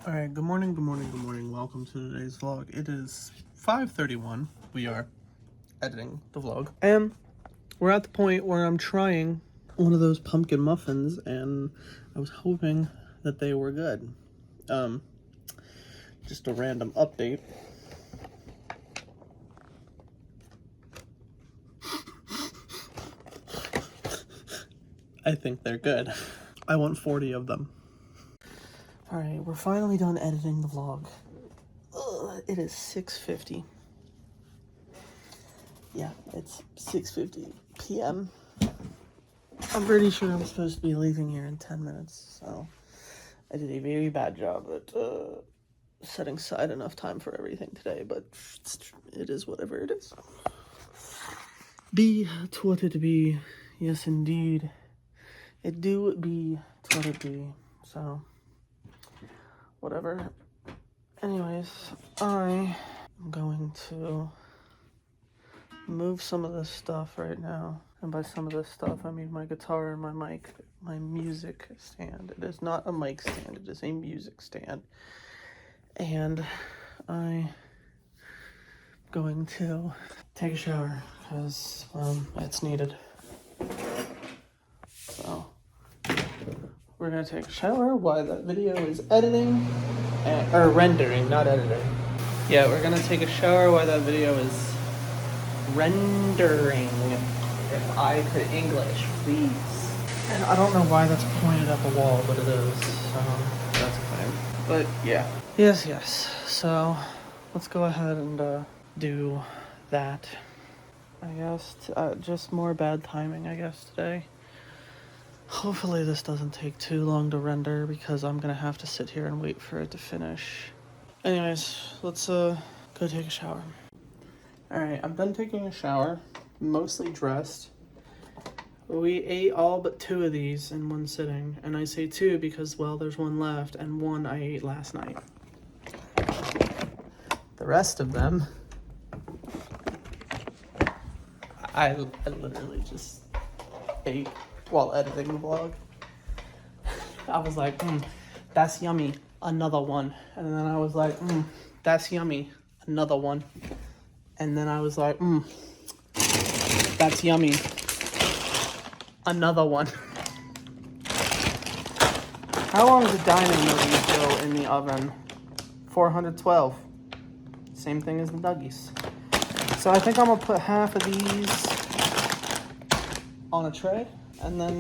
Alright, good morning, good morning, good morning. Welcome to today's vlog. It is 5:31. We are editing the vlog. And we're at the point where I'm trying one of those pumpkin muffins, and I was hoping that they were good. Just a random update. I think they're good. I want 40 of them. Alright, we're finally done editing the vlog. It is 6:50. Yeah, it's 6:50 p.m. I'm pretty sure I'm supposed to be leaving here in 10 minutes, so I did a very bad job at setting aside enough time for everything today, but it is whatever it is. Be what it be. Yes, indeed. It do be what it be, so whatever. Anyways, I am going to move some of this stuff right now. And by some of this stuff, I mean my guitar and my mic, my music stand. It is not a mic stand, it is a music stand. And I'm going to take a shower because, it's needed. So we're gonna take a shower while that video is editing, or rendering, not editing. Yeah, we're gonna take a shower while that video is rendering. If I could English, please. And I don't know why that's pointed up a wall, but it is, so that's a thing. But yeah. Yes. So let's go ahead and do that. I guess just more bad timing, I guess, today. Hopefully this doesn't take too long to render because I'm gonna have to sit here and wait for it to finish. Anyways, let's go take a shower. Alright, I'm done taking a shower, mostly dressed. We ate all but 2 of these in one sitting, and I say 2 because, well, there's one left, and one I ate last night. The rest of them, I literally just ate while editing the vlog. I was like, that's yummy, another one. And then I was like, that's yummy, another one. And then I was like, that's yummy, another one. How long does a dino nuggies go in the oven? 412. Same thing as the nuggies. So I think I'm gonna put half of these on a tray and then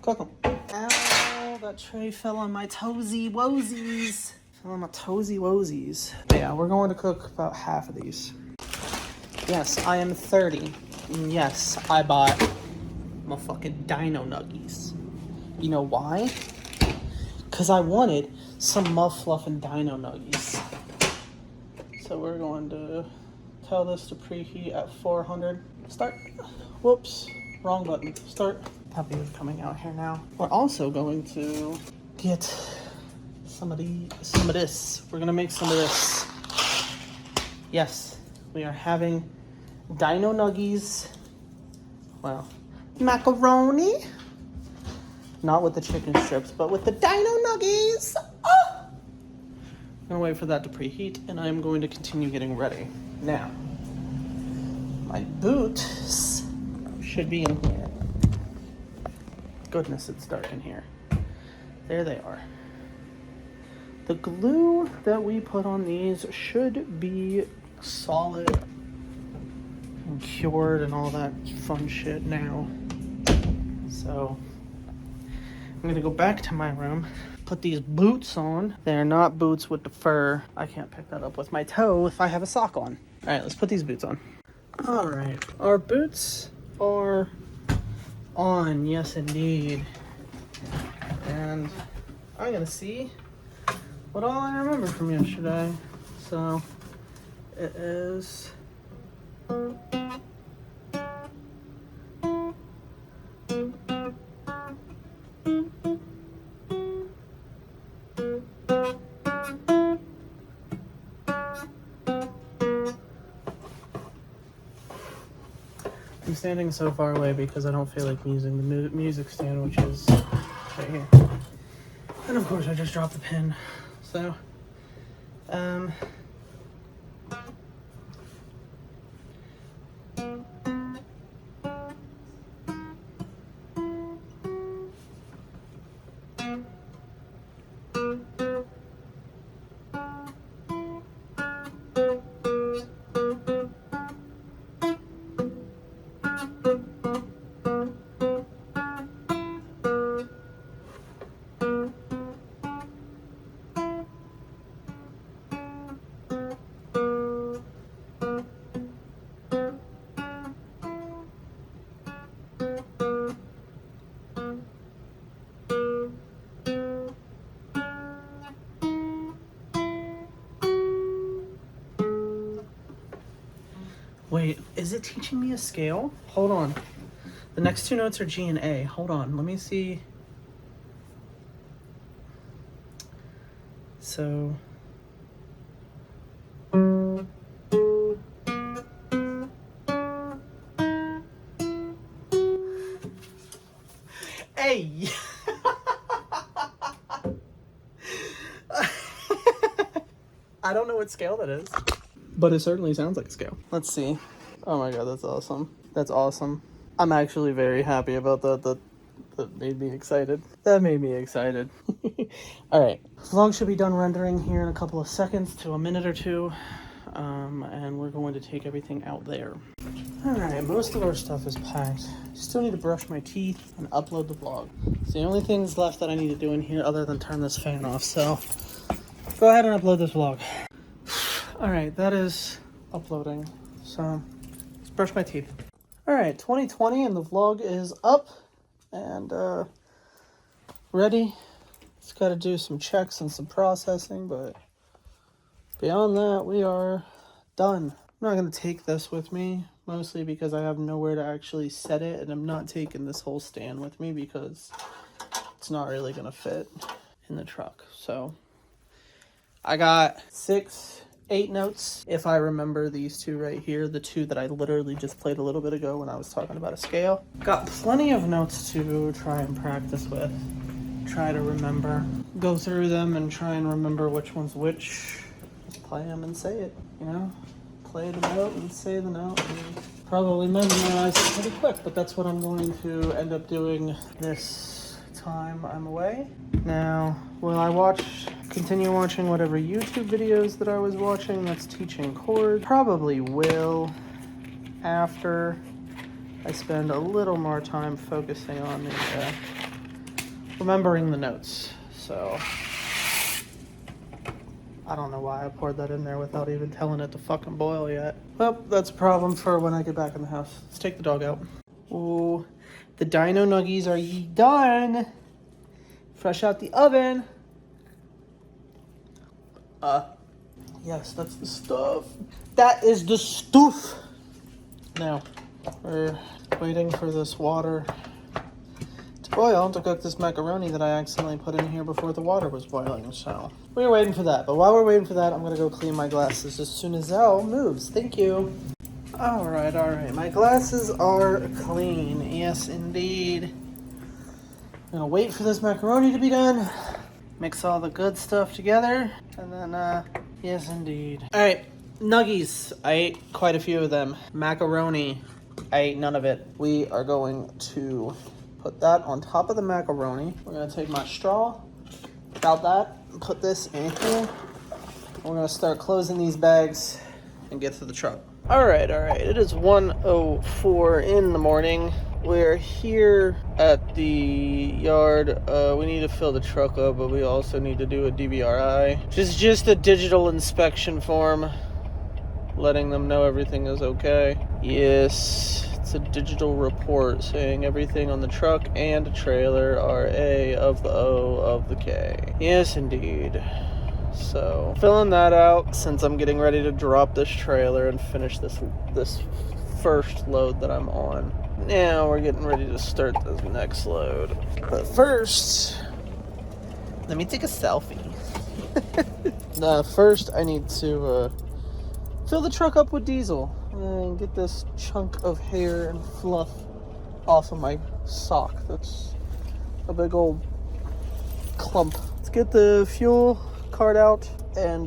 cook them. Ow, that tray fell on my toesy woesies. Yeah, we're going to cook about half of these. Yes, I am 30. And yes, I bought my fucking dino nuggies. You know why? Because I wanted some muff fluff and dino nuggies. So we're going to tell this to preheat at 400. Start. Whoops, wrong button. Start. Puppy is coming out here now. We're also going to get some of this. We're gonna make some of this. Yes, we are having dino nuggies. Well, macaroni. Not with the chicken strips, but with the dino nuggies. Oh! I'm gonna wait for that to preheat, and I'm going to continue getting ready. Now, my boots should be in here. Goodness, it's dark in here. There they are. The glue that we put on these should be solid and cured and all that fun shit now. So I'm gonna go back to my room, put these boots on. They're not boots with the fur. I can't pick that up with my toe if I have a sock on. All right, let's put these boots on. All right, our boots are on, yes indeed. And I'm gonna see what all I remember from yesterday. So it is I'm standing so far away because I don't feel like using the music stand, which is right here. And of course I just dropped the pin. So, wait, is it teaching me a scale? Hold on. The next two notes are G and A. Hold on, let me see. So... Hey! I don't know what scale that is, but it certainly sounds like a scale. Let's see. Oh my god, that's awesome. That's awesome. I'm actually very happy about that. That made me excited. That made me excited. Alright. Vlog should be done rendering here in a couple of seconds to a minute or two. And we're going to take everything out there. Alright, most of our stuff is packed. Still need to brush my teeth and upload the vlog. It's the only things left that I need to do in here other than turn this fan off, so go ahead and upload this vlog. Alright, that is uploading. So let's brush my teeth. Alright, 2020 and the vlog is up and ready. It's got to do some checks and some processing, but beyond that, we are done. I'm not going to take this with me, mostly because I have nowhere to actually set it, and I'm not taking this whole stand with me because it's not really going to fit in the truck. So I got 8 notes, if I remember these two right here, the two that I literally just played a little bit ago when I was talking about a scale. Got plenty of notes to try and practice with, try to remember, go through them and try and remember which one's which. Just play them and say it, you know? Play the note and say the note and probably memorize it pretty quick, but that's what I'm going to end up doing this time I'm away. Now, will I continue watching whatever YouTube videos that I was watching that's teaching chords? Probably will, after I spend a little more time focusing on the remembering the notes. So I don't know why I poured that in there without even telling it to fucking boil yet. Well, that's a problem for when I get back in the house. Let's take the dog out. Ooh, the dino nuggies are done. Fresh out the oven. Yes, that's the stuff. That is the stuff. Now, we're waiting for this water to boil to cook this macaroni that I accidentally put in here before the water was boiling, so we're waiting for that. But while we're waiting for that, I'm gonna go clean my glasses as soon as Elle moves. Thank you. All right. My glasses are clean. Yes, indeed. I'm gonna wait for this macaroni to be done. Mix all the good stuff together, and then, yes, indeed. All right, nuggies. I ate quite a few of them. Macaroni. I ate none of it. We are going to put that on top of the macaroni. We're gonna take my straw, about that, and put this in here. We're gonna start closing these bags and get to the truck. All right. It is 1:04 in the morning. We're here at the yard. We need to fill the truck up, but we also need to do a DVRI, which is just a digital inspection form, letting them know everything is okay. Yes, it's a digital report saying everything on the truck and trailer are A of the O of the K. Yes, indeed. So, filling that out since I'm getting ready to drop this trailer and finish this first load that I'm on. Now we're getting ready to start this next load. But first, let me take a selfie. First, I need to fill the truck up with diesel and get this chunk of hair and fluff off of my sock. That's a big old clump. Let's get the fuel cart out and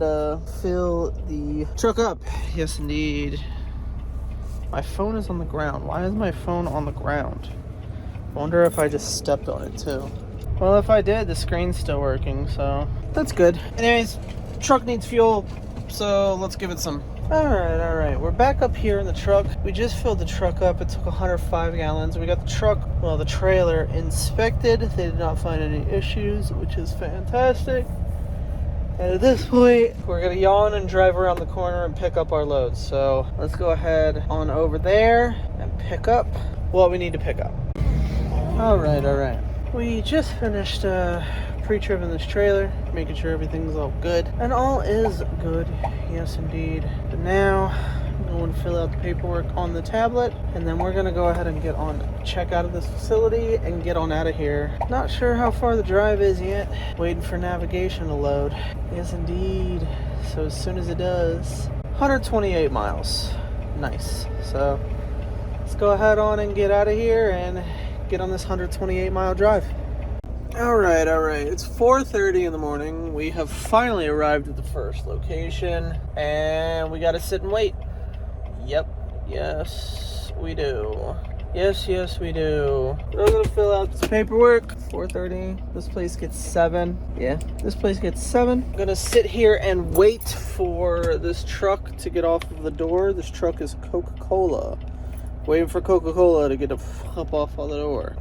fill the truck up. Yes, indeed. My phone is on the ground. Why is my phone on the ground? I wonder if I just stepped on it too. Well, if I did, the screen's still working, so that's good. Anyways, truck needs fuel, so let's give it some. All right. We're back up here in the truck. We just filled the truck up. It took 105 gallons. We got the truck, well, the trailer inspected. They did not find any issues, which is fantastic. And at this point, we're gonna yawn and drive around the corner and pick up our loads. So let's go ahead on over there and pick up what we need to pick up. All right. We just finished pre-trimming this trailer, making sure everything's all good. And all is good, yes indeed. But now, I'm going to fill out the paperwork on the tablet, and then we're gonna go ahead and get on check out of this facility and get on out of here. Not sure how far the drive is yet. Waiting for navigation to load. Yes indeed. So as soon as it does, 128 miles. Nice. So let's go ahead on and get out of here and get on this 128 mile drive. All right. It's 4:30 in the morning. We have finally arrived at the first location, and we got to sit and wait. Yep. Yes, we do. Yes, we do. We're going to fill out this paperwork. 4:30. This place gets 7. Yeah, this place gets 7. I'm going to sit here and wait for this truck to get off of the door. This truck is Coca-Cola. Waiting for Coca-Cola to get up off of the door.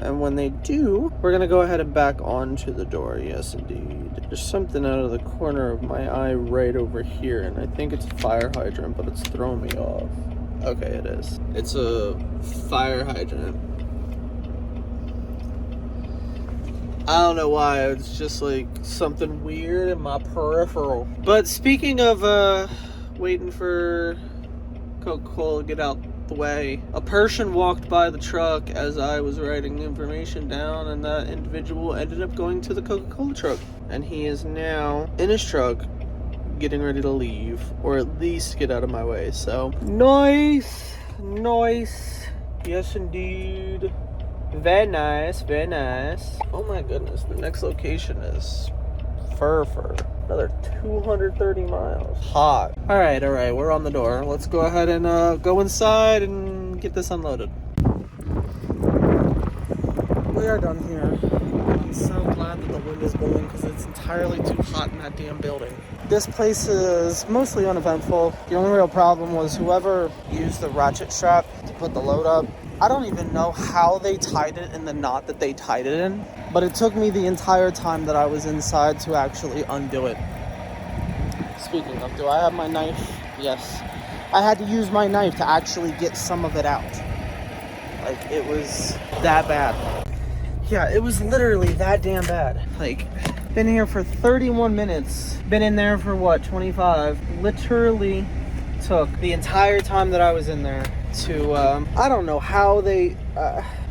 And when they do, we're going to go ahead and back onto the door. Yes, indeed. There's something out of the corner of my eye right over here, and I think it's a fire hydrant, but it's throwing me off. Okay, it is. It's a fire hydrant. I don't know why. It's just like something weird in my peripheral. But speaking of waiting for Coca-Cola to get out the way, a person walked by the truck as I was writing information down, and that individual ended up going to the Coca-Cola truck, and he is now in his truck getting ready to leave, or at least get out of my way. So nice. Yes indeed. Very nice. Oh my goodness, the next location is fur. Another 230 miles. Hot. All right, we're on the door. Let's go ahead and go inside and get this unloaded. We are done here. I'm so glad that the wind is blowing because it's entirely too hot in that damn building. This place is mostly uneventful. The only real problem was whoever used the ratchet strap to put the load up. I don't even know how they tied it in the knot that they tied it in, but it took me the entire time that I was inside to actually undo it. Speaking of, do I have my knife? Yes. I had to use my knife to actually get some of it out. Like, it was that bad. Yeah, it was literally that damn bad. Like, been here for 31 minutes. Been in there for what, 25? Literally took the entire time that I was in there to, I don't know how they,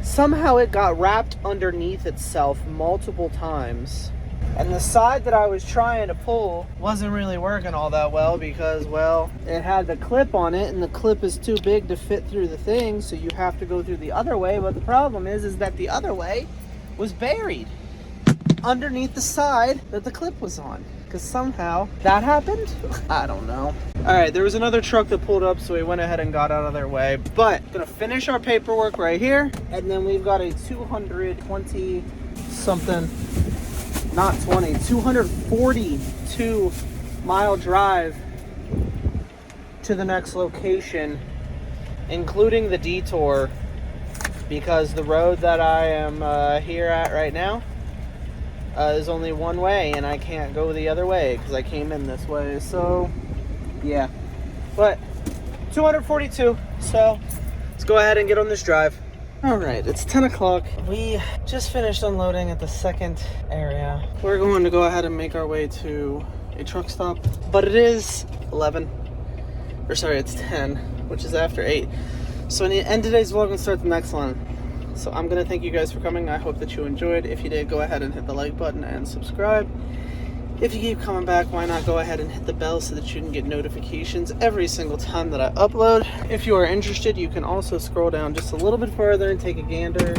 somehow it got wrapped underneath itself multiple times. And the side that I was trying to pull wasn't really working all that well because, well, it had the clip on it, and the clip is too big to fit through the thing, so you have to go through the other way. But the problem is that the other way was buried underneath the side that the clip was on. Because somehow that happened? I don't know. All right, there was another truck that pulled up, so we went ahead and got out of their way. But gonna finish our paperwork right here, and then we've got a 220 something, not 20, 242 mile drive to the next location, including the detour, because the road that I am here at right now is only one way, and I can't go the other way because I came in this way. So yeah, but 242, so let's go ahead and get on this drive. All right, it's 10 o'clock. We just finished unloading at the second area. We're going to go ahead and make our way to a truck stop, but it is 11, or sorry, it's 10, which is after 8. So in the end of today's vlog and start the next one. So I'm gonna thank you guys for coming. I hope that you enjoyed. If you did, go ahead and hit the like button and subscribe. If you keep coming back, why not go ahead and hit the bell so that you can get notifications every single time that I upload. If you are interested, you can also scroll down just a little bit further and take a gander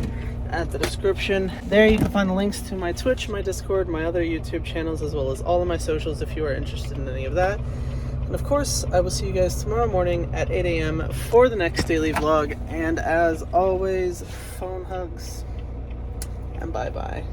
at the description. There you can find the links to my Twitch, my Discord, my other YouTube channels, as well as all of my socials if you are interested in any of that. And of course, I will see you guys tomorrow morning at 8 a.m. for the next daily vlog. And as always, phone hugs and bye-bye.